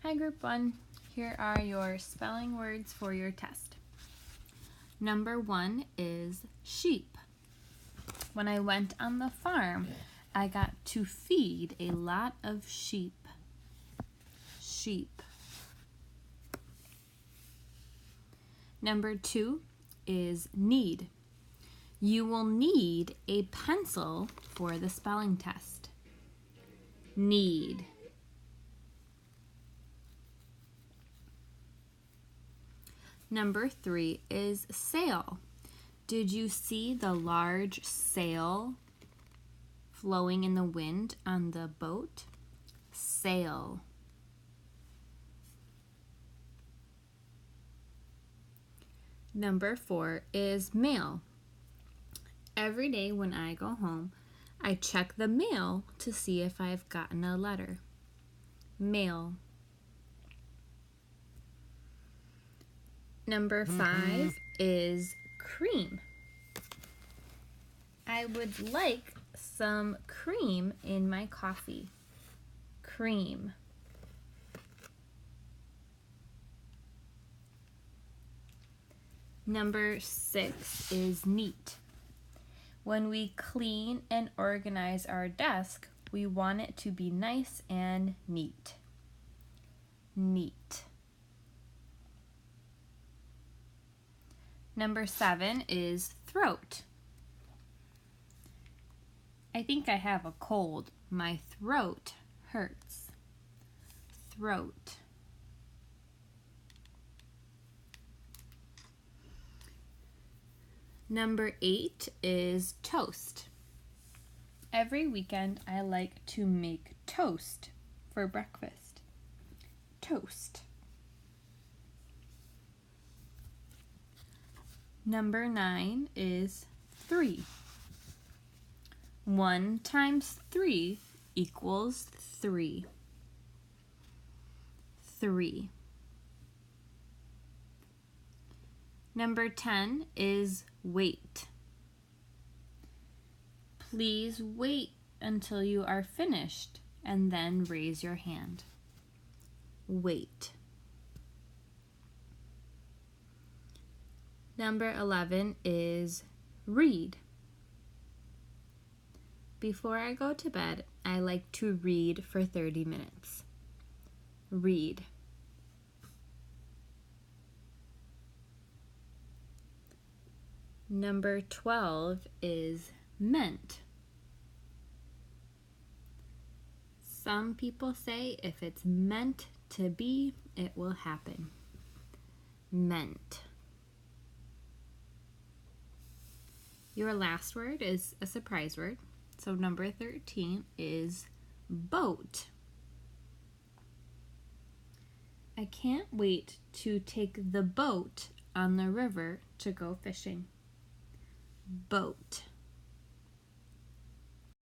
Hi Group 1, here are your spelling words for your test. Number 1 is sheep. When I went on the farm, I got to feed a lot of sheep. Sheep. Number 2 is need. You will need a pencil for the spelling test. Need. Number 3 is sail. Did you see the large sail flowing in the wind on the boat? Sail. Number 4 is mail. Every day when I go home, I check the mail to see if I've gotten a letter. Mail. Number 5 is cream. I would like some cream in my coffee. Cream. Number 6 is neat. When we clean and organize our desk, we want it to be nice and neat. Neat. Number 7 is throat. I think I have a cold. My throat hurts. Throat. Number 8 is toast. Every weekend I like to make toast for breakfast. Toast. Number 9 is 3. 1 times 3 equals 3. 3. Number 10 is wait. Please wait until you are finished and then raise your hand. Wait. Number 11 is read. Before I go to bed, I like to read for 30 minutes. Read. Number 12 is meant. Some people say if it's meant to be, it will happen. Meant. Your last word is a surprise word. So number 13 is boat. I can't wait to take the boat on the river to go fishing. Boat.